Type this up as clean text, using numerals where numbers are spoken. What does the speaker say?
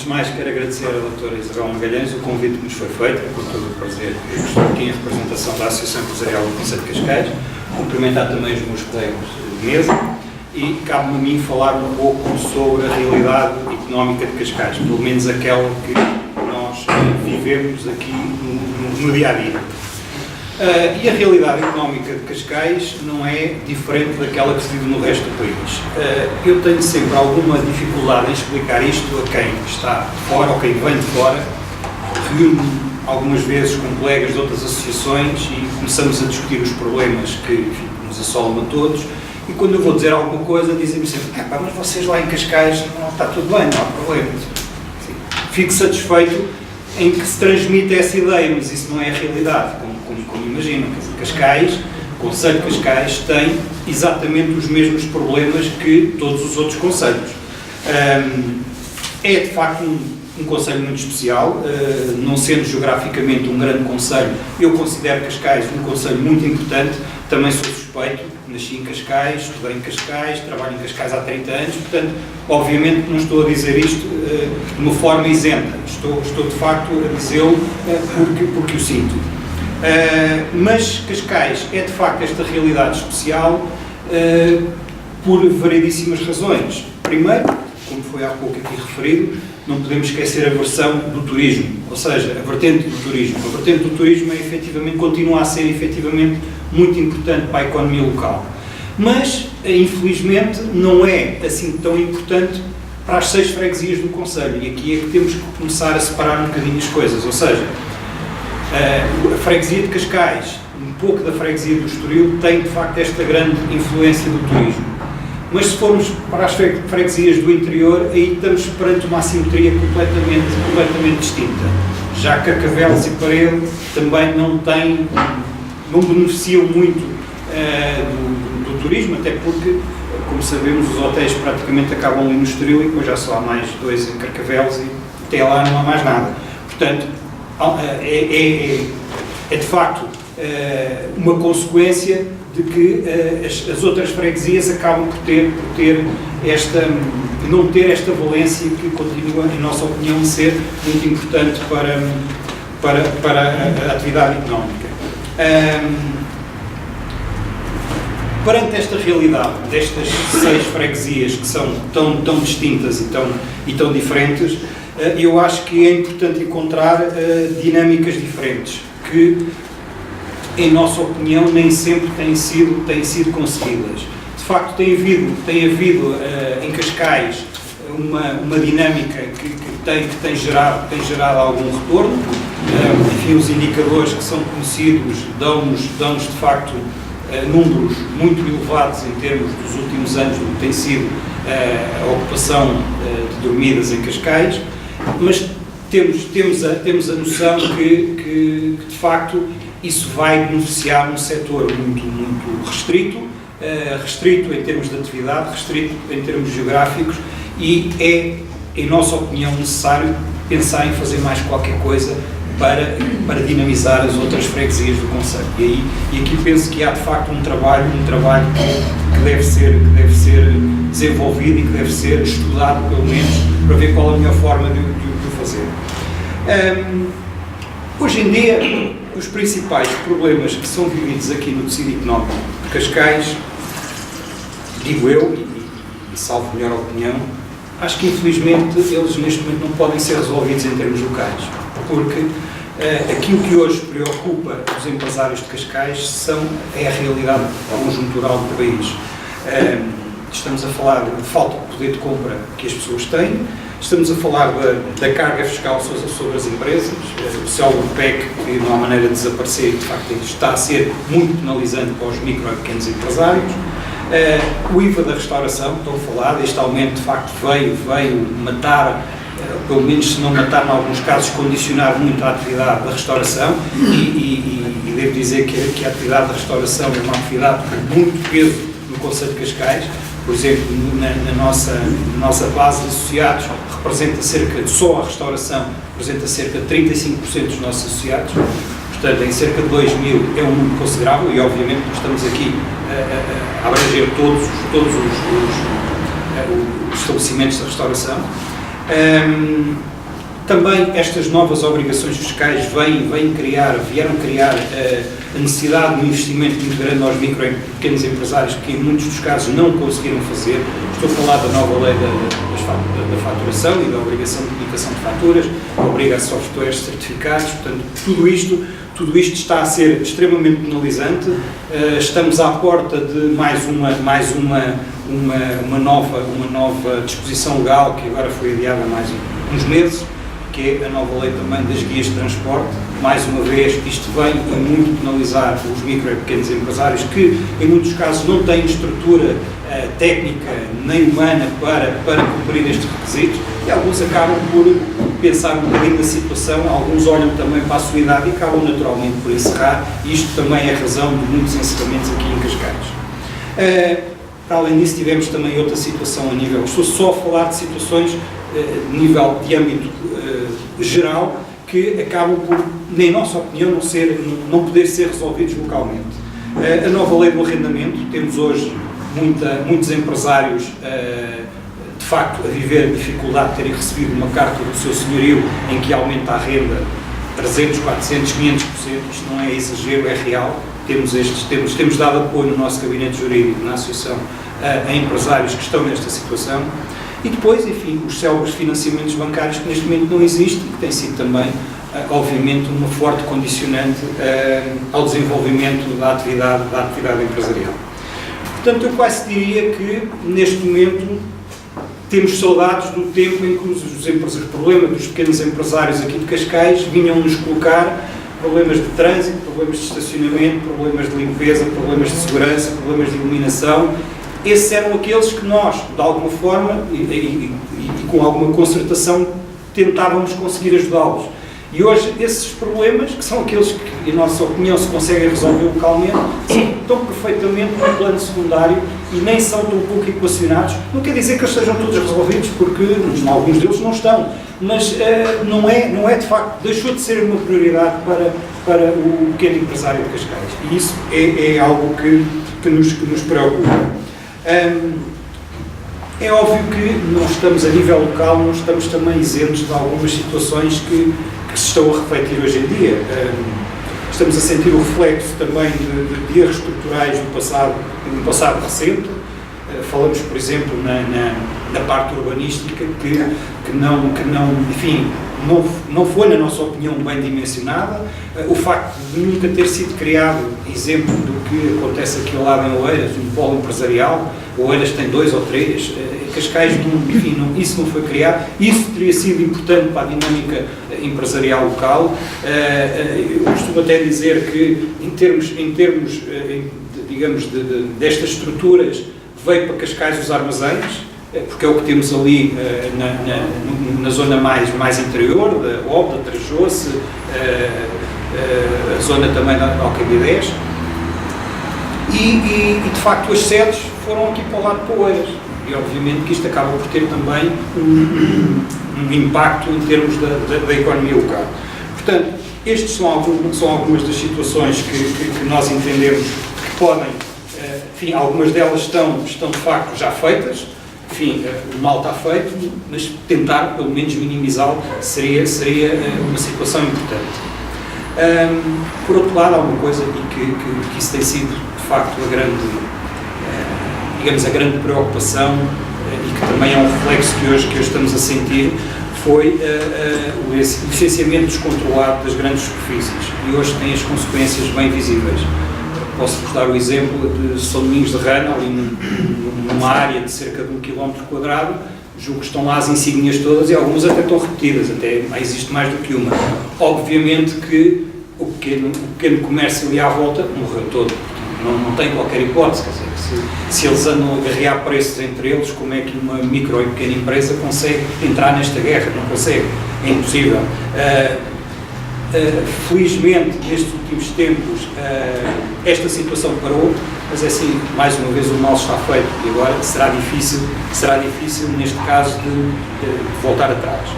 de mais, quero agradecer à doutora Isabel Magalhães o convite que nos foi feito, com todo o prazer. Eu estou aqui em representação da Associação Empresarial do Concelho de Cascais, cumprimentar também os meus colegas de mesa e cabe-me a mim falar um pouco sobre a realidade económica de Cascais, pelo menos aquela que nós vivemos aqui no dia-a-dia. E a realidade económica de Cascais não é diferente daquela que se vive no resto do país. Eu tenho sempre alguma dificuldade em explicar isto a quem está fora ou quem vem de fora. Reúno-me algumas vezes com colegas de outras associações e começamos a discutir os problemas que nos assolam a todos. E quando eu vou dizer alguma coisa, dizem-me sempre: mas vocês lá em Cascais não está tudo bem, não há problema. Fico satisfeito em que se transmite essa ideia, mas isso não é a realidade, como imaginam. Cascais, o Concelho de Cascais tem exatamente os mesmos problemas que todos os outros concelhos. É de facto um concelho muito especial, não sendo geograficamente um grande concelho, eu considero Cascais um concelho muito importante, também sou suspeito, nasci em Cascais, estudei em Cascais, trabalho em Cascais há 30 anos, portanto, obviamente não estou a dizer isto de uma forma isenta, estou de facto a dizê-lo porque o sinto. Mas Cascais é de facto esta realidade especial por variedíssimas razões. Primeiro, como foi há pouco aqui referido, não podemos esquecer a versão do turismo, ou seja, a vertente do turismo. A vertente do turismo continua a ser efetivamente muito importante para a economia local. Mas, infelizmente, não é assim tão importante para as 6 freguesias do concelho. E aqui é que temos que começar a separar um bocadinho as coisas, ou seja, a freguesia de Cascais, um pouco da freguesia do Estoril, tem de facto esta grande influência do turismo. Mas se formos para as freguesias do interior, aí estamos perante uma assimetria completamente distinta. Já Carcavelos e Parede também não beneficiam muito do turismo, até porque, como sabemos, os hotéis praticamente acabam ali no Estoril e depois já só há mais 2 em Carcavelos e até lá não há mais nada. Portanto, é de facto uma consequência de que as outras freguesias acabam por não ter esta valência que continua, em nossa opinião, de ser muito importante para a atividade económica. Perante esta realidade destas 6 freguesias que são tão distintas e tão diferentes, eu acho que é importante encontrar dinâmicas diferentes que, em nossa opinião, nem sempre têm sido conseguidas. De facto, tem havido em Cascais uma dinâmica que tem gerado algum retorno. Enfim, os indicadores que são conhecidos dão-nos de facto números muito elevados em termos dos últimos anos do que tem sido a ocupação de dormidas em Cascais, mas temos a noção que de facto isso vai beneficiar um setor muito restrito em termos de atividade, restrito em termos geográficos, e é, em nossa opinião, necessário pensar em fazer mais qualquer coisa para dinamizar as outras freguesias do concelho. E aqui penso que há de facto um trabalho que deve ser desenvolvido e que deve ser estudado, pelo menos, para ver qual a melhor forma de o fazer. Hoje em dia, os principais problemas que são vividos aqui no tecido económico de Cascais, digo eu, e salvo melhor opinião, acho que infelizmente eles neste momento não podem ser resolvidos em termos locais, porque aquilo que hoje preocupa os empresários de Cascais é a realidade conjuntural do país. Estamos a falar de falta de poder de compra que as pessoas têm, estamos a falar da carga fiscal sobre as empresas, o célebre PEC, que não há maneira de desaparecer, de facto está a ser muito penalizante para os micro e pequenos empresários. O IVA da restauração, estou a falar, este aumento de facto veio matar, pelo menos se não matar, em alguns casos, condicionar muito a atividade da restauração e devo dizer que a atividade da restauração é uma atividade com muito peso no concelho de Cascais. Por exemplo, na nossa base de associados, só a restauração representa cerca de 35% dos nossos associados, portanto, em cerca de 2.000 é um número considerável e, obviamente, nós estamos aqui a abranger todos os estabelecimentos da restauração. Também estas novas obrigações fiscais vieram criar a necessidade de um investimento muito grande aos micro e pequenos empresários que em muitos dos casos não conseguiram fazer. Estou a falar da nova lei da faturação e da obrigação de publicação de faturas, obriga a softwares certificados, portanto, tudo isto está a ser extremamente penalizante. Estamos à porta de mais uma nova disposição legal que agora foi adiada há mais uns meses, que é a nova lei também das guias de transporte. Mais uma vez, isto vem a muito penalizar os micro e pequenos empresários que, em muitos casos, não têm estrutura técnica nem humana para cumprir estes requisitos, e alguns acabam por pensar um bocadinho na situação, alguns olham também para a sua idade e acabam naturalmente por encerrar, e isto também é a razão de muitos encerramentos aqui em Cascais. Para além disso, tivemos também outra situação a nível, estou só a falar de situações nível de âmbito geral, que acabam por, na nossa opinião, não poder ser resolvidos localmente. A nova lei do arrendamento, temos hoje muitos empresários de facto a viver a dificuldade de terem recebido uma carta do seu senhorio em que aumenta a renda 300, 400, 500%, isto não é exagero, é real. Temos dado apoio no nosso gabinete jurídico, na associação, a empresários que estão nesta situação. E depois, enfim, os célebres financiamentos bancários que neste momento não existem e que têm sido também, obviamente, uma forte condicionante ao desenvolvimento da atividade empresarial. Portanto, eu quase diria que, neste momento, temos saudades do tempo em que os problemas dos pequenos empresários aqui de Cascais vinham-nos colocar problemas de trânsito, problemas de estacionamento, problemas de limpeza, problemas de segurança, problemas de iluminação. Esses eram aqueles que nós, de alguma forma, e com alguma concertação, tentávamos conseguir ajudá-los. E hoje, esses problemas, que são aqueles que, em nossa opinião, se conseguem resolver localmente, estão perfeitamente no plano secundário e nem são tão pouco equacionados. Não quer dizer que eles sejam todos resolvidos, porque alguns deles não estão, mas não é de facto, deixou de ser uma prioridade para o pequeno empresário de Cascais. E isso é algo que nos preocupa. É óbvio que nós estamos a nível local, não estamos também isentos de algumas situações que se estão a refletir hoje em dia. Estamos a sentir o reflexo também de erros estruturais no passado recente. Falamos, por exemplo, na parte urbanística que não foi, na nossa opinião, bem dimensionada. O facto de nunca ter sido criado, exemplo do que acontece aqui ao lado em Oeiras, um polo empresarial. Oeiras tem 2 ou 3, Cascais, isso não foi criado. Isso teria sido importante para a dinâmica empresarial local. Eu costumo até dizer que, em termos digamos, destas estruturas, veio para Cascais os armazéns, porque é o que temos ali na zona mais interior, da Obra, da Trajouce, a zona também da Alcabidez, e de facto as sedes foram aqui para o lado de Oeiras, e obviamente que isto acaba por ter também um impacto em termos da economia local. Portanto, estas são algumas das situações que nós entendemos que podem, enfim, algumas delas estão de facto já feitas. Enfim, o mal está feito, mas tentar, pelo menos, minimizá-lo seria uma situação importante. Por outro lado, há uma coisa que isso tem sido, de facto, a grande preocupação e que também é um reflexo que hoje estamos a sentir, foi o licenciamento descontrolado das grandes superfícies. E hoje tem as consequências bem visíveis. Posso-vos dar o exemplo de São Domingos de Rana, ali numa área de cerca de 1 km², julgo que estão lá as insígnias todas e algumas até estão repetidas, até existe mais do que uma. Obviamente que o pequeno comércio ali à volta morreu todo, não tem qualquer hipótese, quer dizer, se eles andam a guerrear preços entre eles, como é que uma micro e pequena empresa consegue entrar nesta guerra? Não consegue, é impossível. Felizmente, nestes últimos tempos, esta situação parou, mas é assim, mais uma vez o mal está feito e agora será difícil neste caso de voltar atrás.